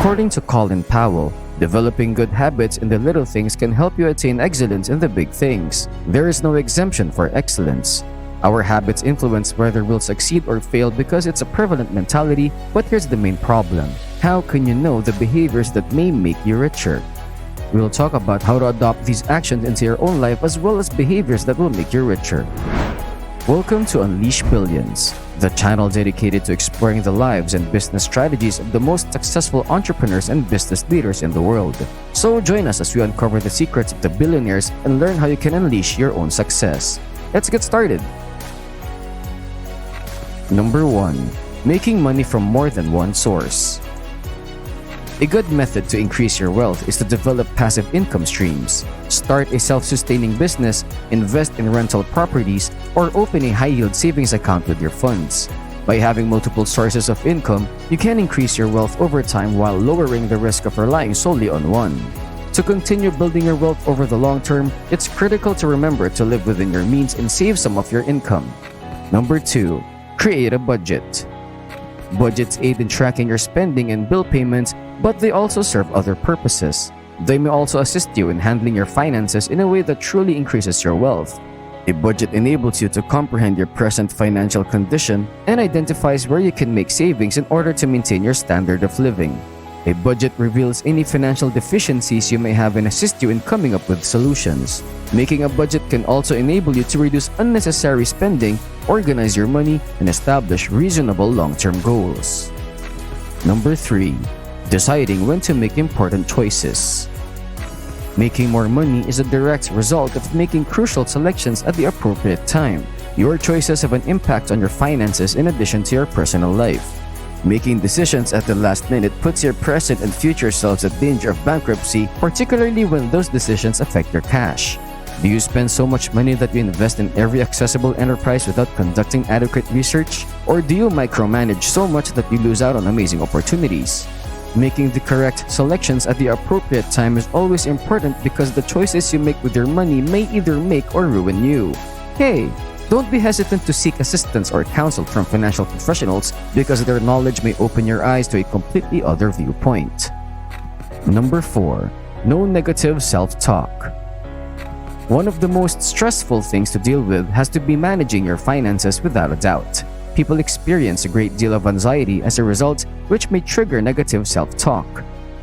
According to Colin Powell, developing good habits in the little things can help you attain excellence in the big things. There is no exemption for excellence. Our habits influence whether we'll succeed or fail because it's a prevalent mentality, but here's the main problem. How can you know the behaviors that may make you richer? We'll talk about how to adopt these actions into your own life as well as behaviors that will make you richer. Welcome to Unleash Billions, the channel dedicated to exploring the lives and business strategies of the most successful entrepreneurs and business leaders in the world. So join us as we uncover the secrets of the billionaires and learn how you can unleash your own success. Let's get started. Number 1. Making money from more than one source. A good method to increase your wealth is to develop passive income streams. Start a self-sustaining business, invest in rental properties, or open a high-yield savings account with your funds. By having multiple sources of income, you can increase your wealth over time while lowering the risk of relying solely on one. To continue building your wealth over the long term, it's critical to remember to live within your means and save some of your income. Number 2. Create a budget. Budgets aid in tracking your spending and bill payments, but they also serve other purposes. They may also assist you in handling your finances in a way that truly increases your wealth. A budget enables you to comprehend your present financial condition and identifies where you can make savings in order to maintain your standard of living. A budget reveals any financial deficiencies you may have and assist you in coming up with solutions. Making a budget can also enable you to reduce unnecessary spending, organize your money, and establish reasonable long-term goals. Number 3. Deciding when to make important choices. Making more money is a direct result of making crucial selections at the appropriate time. Your choices have an impact on your finances in addition to your personal life. Making decisions at the last minute puts your present and future selves at danger of bankruptcy, particularly when those decisions affect your cash. Do you spend so much money that you invest in every accessible enterprise without conducting adequate research? Or do you micromanage so much that you lose out on amazing opportunities? Making the correct selections at the appropriate time is always important because the choices you make with your money may either make or ruin you. Hey, don't be hesitant to seek assistance or counsel from financial professionals because their knowledge may open your eyes to a completely other viewpoint. Number 4. No negative self-talk. One of the most stressful things to deal with has to be managing your finances without a doubt. People experience a great deal of anxiety as a result, which may trigger negative self-talk.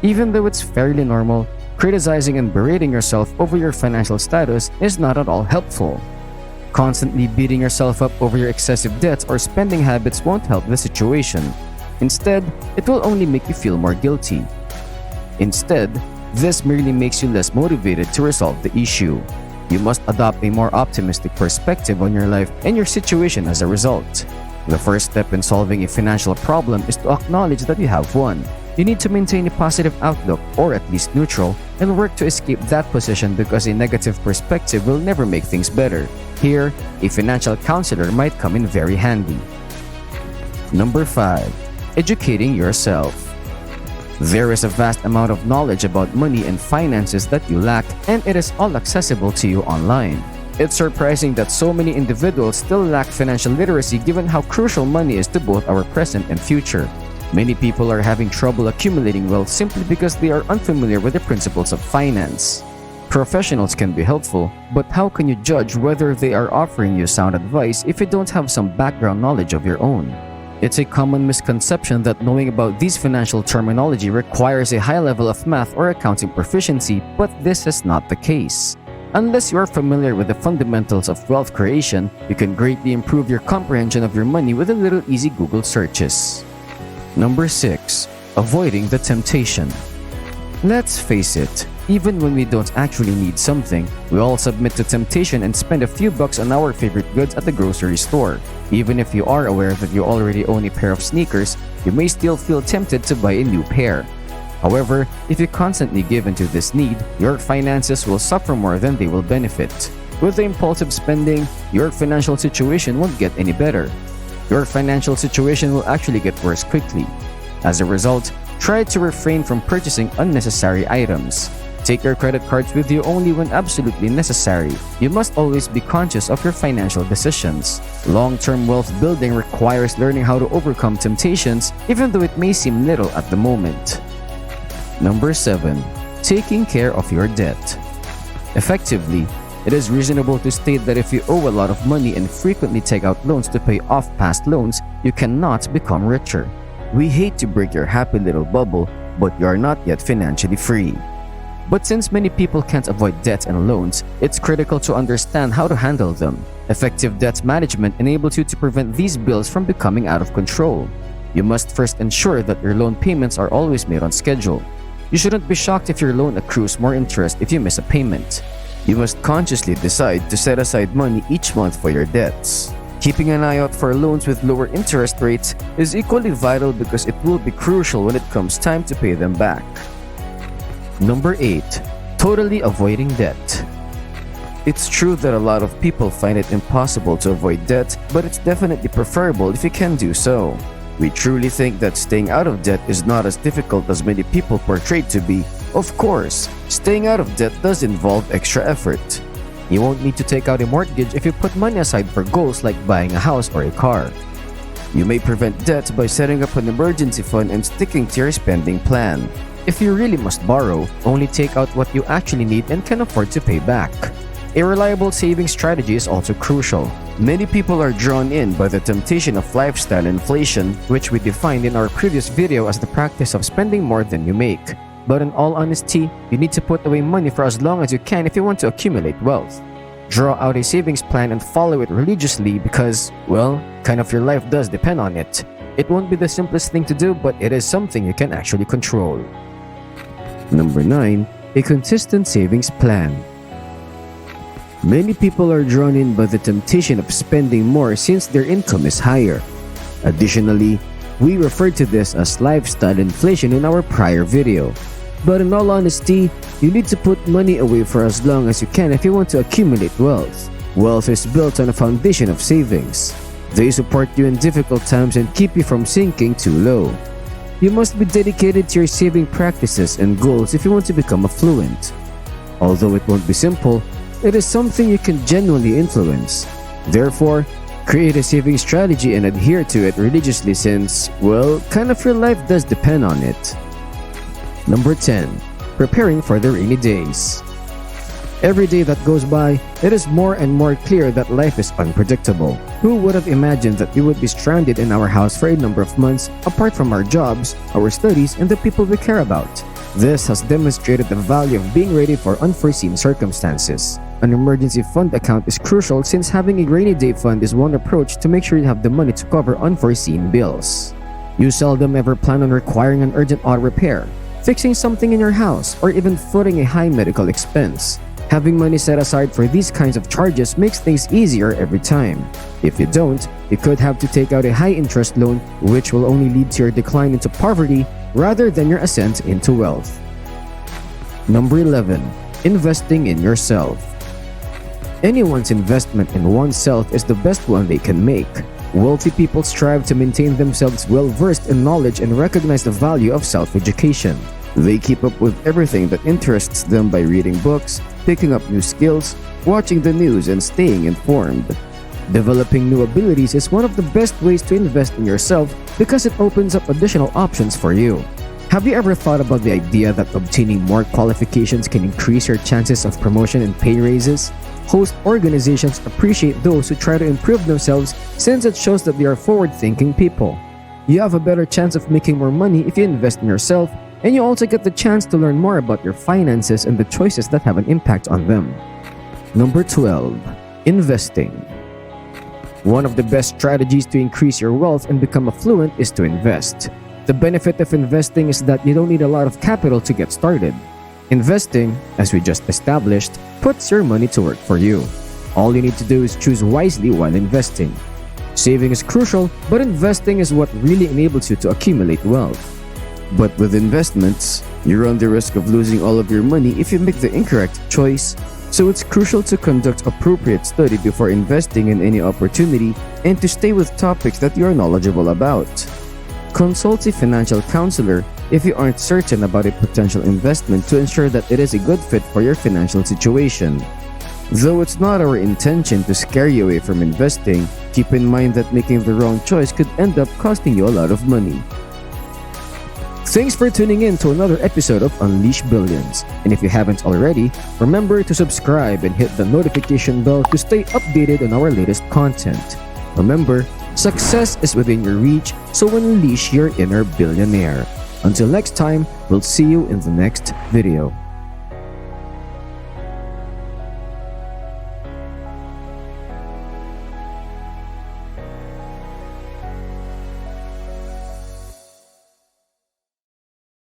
Even though it's fairly normal, criticizing and berating yourself over your financial status is not at all helpful. Constantly beating yourself up over your excessive debts or spending habits won't help the situation. Instead, it will only make you feel more guilty. Instead, this merely makes you less motivated to resolve the issue. You must adopt a more optimistic perspective on your life and your situation as a result. The first step in solving a financial problem is to acknowledge that you have one. You need to maintain a positive outlook, or at least neutral, and work to escape that position because a negative perspective will never make things better. Here, a financial counselor might come in very handy. Number 5. Educating yourself. There is a vast amount of knowledge about money and finances that you lack, and it is all accessible to you online. It's surprising that so many individuals still lack financial literacy given how crucial money is to both our present and future. Many people are having trouble accumulating wealth simply because they are unfamiliar with the principles of finance. Professionals can be helpful, but how can you judge whether they are offering you sound advice if you don't have some background knowledge of your own? It's a common misconception that knowing about these financial terminology requires a high level of math or accounting proficiency, but this is not the case. Unless you are familiar with the fundamentals of wealth creation, you can greatly improve your comprehension of your money with a little easy Google searches. Number 6. Avoiding the temptation. Let's face it, even when we don't actually need something, we all submit to temptation and spend a few bucks on our favorite goods at the grocery store. Even if you are aware that you already own a pair of sneakers, you may still feel tempted to buy a new pair. However, if you constantly give into this need, your finances will suffer more than they will benefit. With the impulsive spending, your financial situation won't get any better. Your financial situation will actually get worse quickly. As a result, try to refrain from purchasing unnecessary items. Take your credit cards with you only when absolutely necessary. You must always be conscious of your financial decisions. Long-term wealth building requires learning how to overcome temptations, even though it may seem little at the moment. Number 7. Taking care of your debt. Effectively, it is reasonable to state that if you owe a lot of money and frequently take out loans to pay off past loans, you cannot become richer. We hate to break your happy little bubble, but you are not yet financially free. But since many people can't avoid debt and loans, it's critical to understand how to handle them. Effective debt management enables you to prevent these bills from becoming out of control. You must first ensure that your loan payments are always made on schedule. You shouldn't be shocked if your loan accrues more interest if you miss a payment. You must consciously decide to set aside money each month for your debts. Keeping an eye out for loans with lower interest rates is equally vital because it will be crucial when it comes time to pay them back. Number 8. Totally avoiding debt. It's true that a lot of people find it impossible to avoid debt, but it's definitely preferable if you can do so. We truly think that staying out of debt is not as difficult as many people portray it to be. Of course, staying out of debt does involve extra effort. You won't need to take out a mortgage if you put money aside for goals like buying a house or a car. You may prevent debt by setting up an emergency fund and sticking to your spending plan. If you really must borrow, only take out what you actually need and can afford to pay back. A reliable saving strategy is also crucial. Many people are drawn in by the temptation of lifestyle inflation, which we defined in our previous video as the practice of spending more than you make. But in all honesty, you need to put away money for as long as you can if you want to accumulate wealth. Draw out a savings plan and follow it religiously because, well, kind of your life does depend on it. It won't be the simplest thing to do, but it is something you can actually control. Number 9. A consistent savings plan. Many people are drawn in by the temptation of spending more since their income is higher. Additionally, we referred to this as lifestyle inflation in our prior video. But in all honesty, you need to put money away for as long as you can if you want to accumulate wealth. Wealth is built on a foundation of savings. They support you in difficult times and keep you from sinking too low. You must be dedicated to your saving practices and goals if you want to become affluent. Although it won't be simple, it is something you can genuinely influence. Therefore, create a saving strategy and adhere to it religiously since, well, kind of your life does depend on it. Number 10. Preparing for the rainy days. Every day that goes by, it is more and more clear that life is unpredictable. Who would have imagined that we would be stranded in our house for a number of months, apart from our jobs, our studies, and the people we care about? This has demonstrated the value of being ready for unforeseen circumstances. An emergency fund account is crucial since having a rainy day fund is one approach to make sure you have the money to cover unforeseen bills. You seldom ever plan on requiring an urgent auto repair, fixing something in your house, or even footing a high medical expense. Having money set aside for these kinds of charges makes things easier every time. If you don't, you could have to take out a high-interest loan, which will only lead to your decline into poverty rather than your ascent into wealth. Number 11. Investing in yourself. Anyone's investment in oneself is the best one they can make. Wealthy people strive to maintain themselves well-versed in knowledge and recognize the value of self-education. They keep up with everything that interests them by reading books, picking up new skills, watching the news, and staying informed. Developing new abilities is one of the best ways to invest in yourself because it opens up additional options for you. Have you ever thought about the idea that obtaining more qualifications can increase your chances of promotion and pay raises? Host organizations appreciate those who try to improve themselves since it shows that they are forward-thinking people. You have a better chance of making more money if you invest in yourself, and you also get the chance to learn more about your finances and the choices that have an impact on them. Number 12. Investing. One of the best strategies to increase your wealth and become affluent is to invest. The benefit of investing is that you don't need a lot of capital to get started. Investing, as we just established, puts your money to work for you. All you need to do is choose wisely while investing. Saving is crucial, but investing is what really enables you to accumulate wealth. But with investments, you run the risk of losing all of your money if you make the incorrect choice. So it's crucial to conduct appropriate study before investing in any opportunity and to stay with topics that you are knowledgeable about. Consult a financial counselor if you aren't certain about a potential investment to ensure that it is a good fit for your financial situation. Though it's not our intention to scare you away from investing, keep in mind that making the wrong choice could end up costing you a lot of money. Thanks for tuning in to another episode of Unleash Billions. And if you haven't already, remember to subscribe and hit the notification bell to stay updated on our latest content. Remember, success is within your reach, so unleash your inner billionaire. Until next time, we'll see you in the next video.